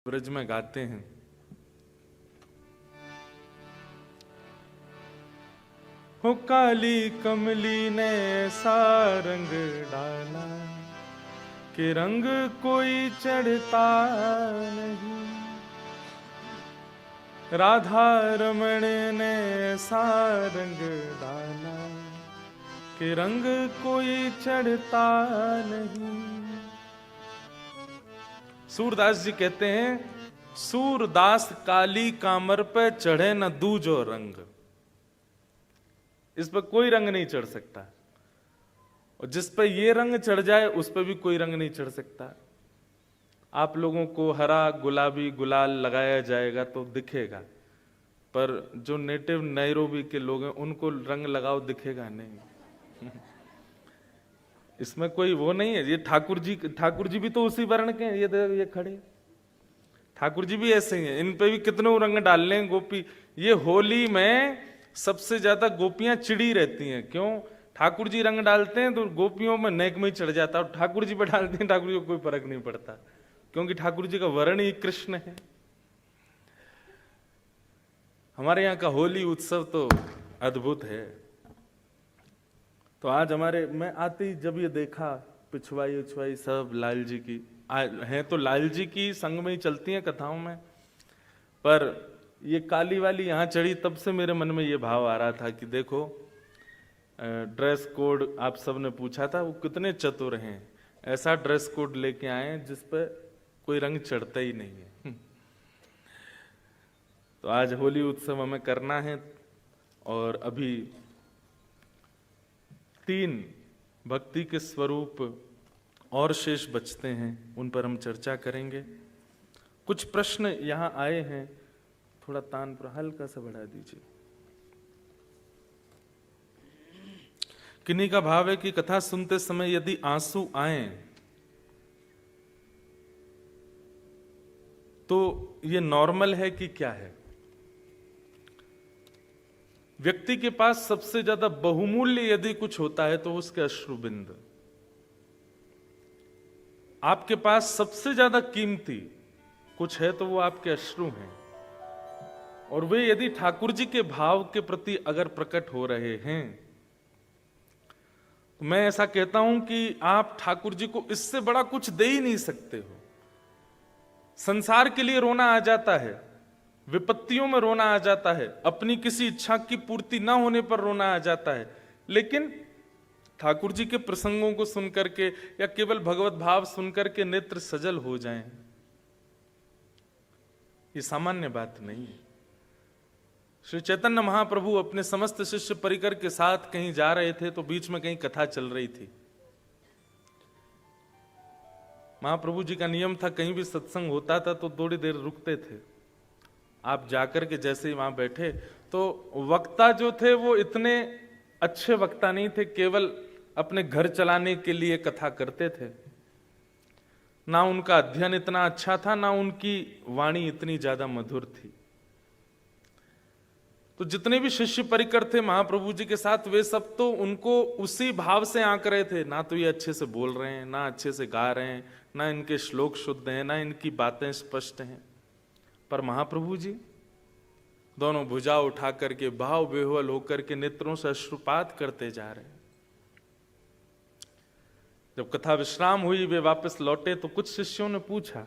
ब्रज में गाते हैं, हो काली कमली ने ऐसा रंग डाला कि रंग कोई चढ़ता नहीं। राधा रमण ने ऐसा रंग डाला कि रंग कोई चढ़ता नहीं। सूरदास जी कहते हैं, सूरदास काली कामर पे चढ़े न दूजो रंग। इस पर कोई रंग नहीं चढ़ सकता, और जिस पे ये रंग चढ़ जाए उस पर भी कोई रंग नहीं चढ़ सकता। आप लोगों को हरा गुलाबी गुलाल लगाया जाएगा तो दिखेगा, पर जो नेटिव नैरोबी के लोग हैं उनको रंग लगाओ दिखेगा नहीं। इसमें कोई वो नहीं है। ये ठाकुर जी भी तो उसी वर्ण के हैं। ये खड़े ठाकुर जी भी ऐसे ही हैं, इन पे भी कितने रंग डाल लें गोपी। ये होली में सबसे ज्यादा गोपियां चिड़ी रहती हैं। क्यों? ठाकुर जी रंग डालते हैं तो गोपियों में नेक में ही चढ़ जाता है, और ठाकुर जी पे डालते हैं ठाकुर जी को कोई फर्क नहीं पड़ता, क्योंकि ठाकुर जी का वर्ण ही कृष्ण है। हमारे यहाँ का होली उत्सव तो अद्भुत है। तो आज मैं आते ही जब ये देखा, पिछवाई उछवाई सब लाल जी की हैं, तो लाल जी की संग में ही चलती हैं कथाओं में, पर ये काली वाली यहाँ चढ़ी तब से मेरे मन में ये भाव आ रहा था कि देखो, ड्रेस कोड आप सब ने पूछा था, वो कितने चतुर हैं, ऐसा ड्रेस कोड लेके आए जिस पे कोई रंग चढ़ता ही नहीं है। तो आज होली उत्सव हमें करना है, और अभी 3 भक्ति के स्वरूप और शेष बचते हैं, उन पर हम चर्चा करेंगे। कुछ प्रश्न यहां आए हैं, थोड़ा तान पर हल्का सा बढ़ा दीजिए। किन्हीं का भाव है कि कथा सुनते समय यदि आंसू आए तो ये नॉर्मल है कि क्या है? व्यक्ति के पास सबसे ज्यादा बहुमूल्य यदि कुछ होता है तो उसके अश्रुबिंद। आपके पास सबसे ज्यादा कीमती कुछ है तो वो आपके अश्रु हैं, और वे यदि ठाकुर जी के भाव के प्रति अगर प्रकट हो रहे हैं तो मैं ऐसा कहता हूं कि आप ठाकुर जी को इससे बड़ा कुछ दे ही नहीं सकते हो। संसार के लिए रोना आ जाता है, विपत्तियों में रोना आ जाता है, अपनी किसी इच्छा की पूर्ति ना होने पर रोना आ जाता है, लेकिन ठाकुर जी के प्रसंगों को सुनकर के या केवल भगवत भाव सुनकर के नेत्र सजल हो जाएं, ये सामान्य बात नहीं है। श्री चैतन्य महाप्रभु अपने समस्त शिष्य परिकर के साथ कहीं जा रहे थे तो बीच में कहीं कथा चल रही थी। महाप्रभु जी का नियम था, कहीं भी सत्संग होता था तो थोड़ी देर रुकते थे। आप जाकर के जैसे ही वहां बैठे तो वक्ता जो थे वो इतने अच्छे वक्ता नहीं थे, केवल अपने घर चलाने के लिए कथा करते थे। ना उनका अध्ययन इतना अच्छा था, ना उनकी वाणी इतनी ज्यादा मधुर थी। तो जितने भी शिष्य परिकर थे महाप्रभु जी के साथ, वे सब तो उनको उसी भाव से आंक रहे थे। ना तो ये अच्छे से बोल रहे हैं, ना अच्छे से गा रहे हैं, ना इनके श्लोक शुद्ध हैं, ना इनकी बातें स्पष्ट हैं, पर महाप्रभु जी दोनों भुजा उठा करके भाव बेहुल होकर के नेत्रों से अश्रुपात करते जा रहे हैं। जब कथा विश्राम हुई, वे वापस लौटे तो कुछ शिष्यों ने पूछा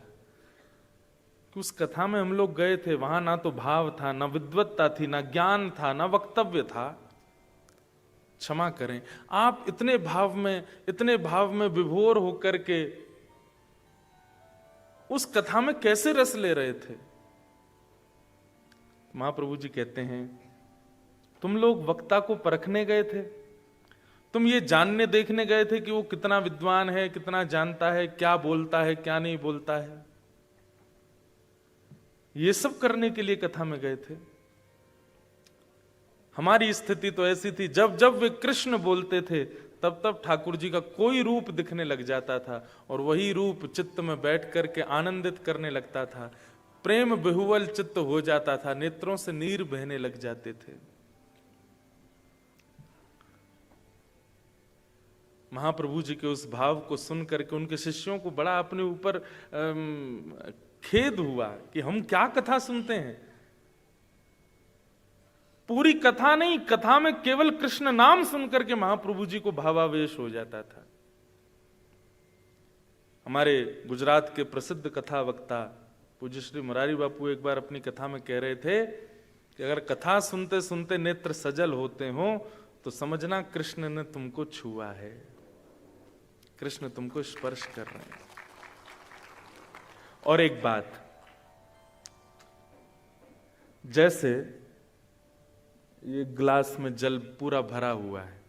कि उस कथा में हम लोग गए थे, वहां ना तो भाव था, ना विद्वत्ता थी, ना ज्ञान था, ना वक्तव्य था। क्षमा करें, आप इतने भाव में विभोर होकर के उस कथा में कैसे रस ले रहे थे? महाप्रभु जी कहते हैं, तुम लोग वक्ता को परखने गए थे, तुम ये जानने देखने गए थे कि वो कितना विद्वान है, कितना जानता है, क्या बोलता है, क्या नहीं बोलता है। ये सब करने के लिए कथा में गए थे। हमारी स्थिति तो ऐसी थी, जब जब वे कृष्ण बोलते थे तब तब ठाकुर जी का कोई रूप दिखने लग जाता था, और वही रूप चित्त में बैठ करके आनंदित करने लगता था। प्रेम बेहुवल चित्त हो जाता था, नेत्रों से नीर बहने लग जाते थे। महाप्रभु जी के उस भाव को सुन करके उनके शिष्यों को बड़ा अपने ऊपर खेद हुआ कि हम क्या कथा सुनते हैं। पूरी कथा नहीं, कथा में केवल कृष्ण नाम सुनकर के महाप्रभु जी को भावावेश हो जाता था। हमारे गुजरात के प्रसिद्ध कथा वक्ता पूज्य श्री मुरारी बापू एक बार अपनी कथा में कह रहे थे कि अगर कथा सुनते सुनते नेत्र सजल होते हो तो समझना कृष्ण ने तुमको छुआ है, कृष्ण तुमको स्पर्श कर रहे हैं। और एक बात, जैसे ये ग्लास में जल पूरा भरा हुआ है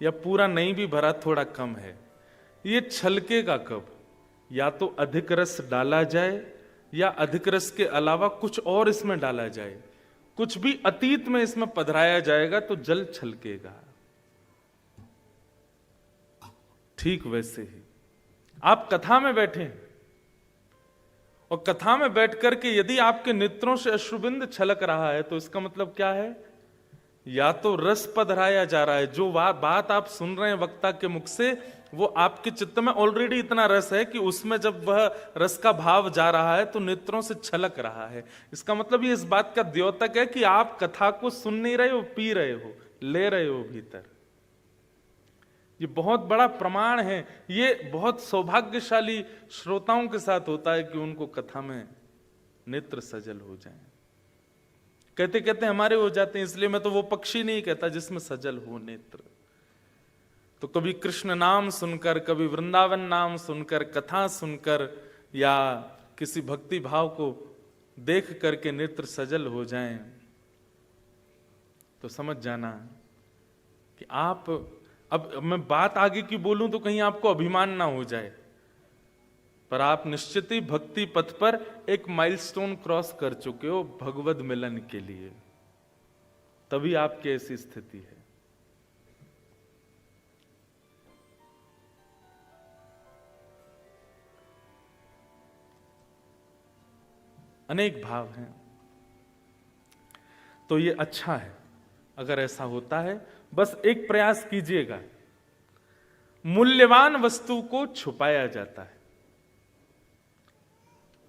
या पूरा नहीं भी भरा, थोड़ा कम है, ये छलकेगा कब? या तो अधिक रस डाला जाए या अधिक रस के अलावा कुछ और इसमें डाला जाए, कुछ भी अतीत में इसमें पधराया जाएगा तो जल छलकेगा। ठीक वैसे ही आप कथा में बैठे और कथा में बैठ करके यदि आपके नेत्रों से अश्रुबिंद छलक रहा है तो इसका मतलब क्या है? या तो रस पधराया जा रहा है, जो बात आप सुन रहे हैं वक्ता के मुख से वो आपके चित्त में ऑलरेडी इतना रस है कि उसमें जब वह रस का भाव जा रहा है तो नेत्रों से छलक रहा है। इसका मतलब ये इस बात का द्योतक है कि आप कथा को सुन नहीं रहे हो, पी रहे हो, ले रहे हो भीतर। ये बहुत बड़ा प्रमाण है। ये बहुत सौभाग्यशाली श्रोताओं के साथ होता है कि उनको कथा में नेत्र सजल हो जाए। कहते कहते हमारे हो जाते हैं, इसलिए मैं तो वो पक्षी नहीं कहता जिसमें सजल हो नेत्र। तो कभी कृष्ण नाम सुनकर, कभी वृंदावन नाम सुनकर, कथा सुनकर या किसी भक्ति भाव को देख करके नेत्र सजल हो जाएं तो समझ जाना कि आप, अब मैं बात आगे की बोलूं तो कहीं आपको अभिमान ना हो जाए, पर आप निश्चित ही भक्ति पथ पर एक माइलस्टोन क्रॉस कर चुके हो भगवद मिलन के लिए, तभी आपकी ऐसी स्थिति है। अनेक भाव हैं, तो ये अच्छा है अगर ऐसा होता है। बस एक प्रयास कीजिएगा, मूल्यवान वस्तु को छुपाया जाता है,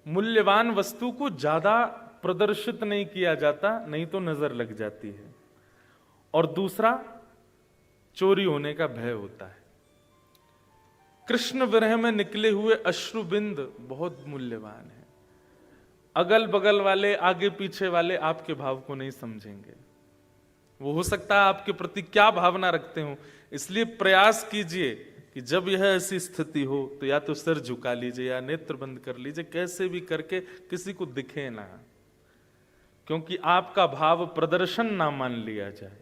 मूल्यवान वस्तु को ज्यादा प्रदर्शित नहीं किया जाता, नहीं तो नजर लग जाती है। और दूसरा, चोरी होने का भय होता है। कृष्ण विरह में निकले हुए अश्रुबिंद बहुत मूल्यवान है। अगल बगल वाले, आगे पीछे वाले आपके भाव को नहीं समझेंगे। वो हो सकता है आपके प्रति क्या भावना रखते हो, इसलिए प्रयास कीजिए कि जब यह ऐसी स्थिति हो तो या तो सिर झुका लीजिए या नेत्र बंद कर लीजिए, कैसे भी करके किसी को दिखे ना, क्योंकि आपका भाव प्रदर्शन ना मान लिया जाए।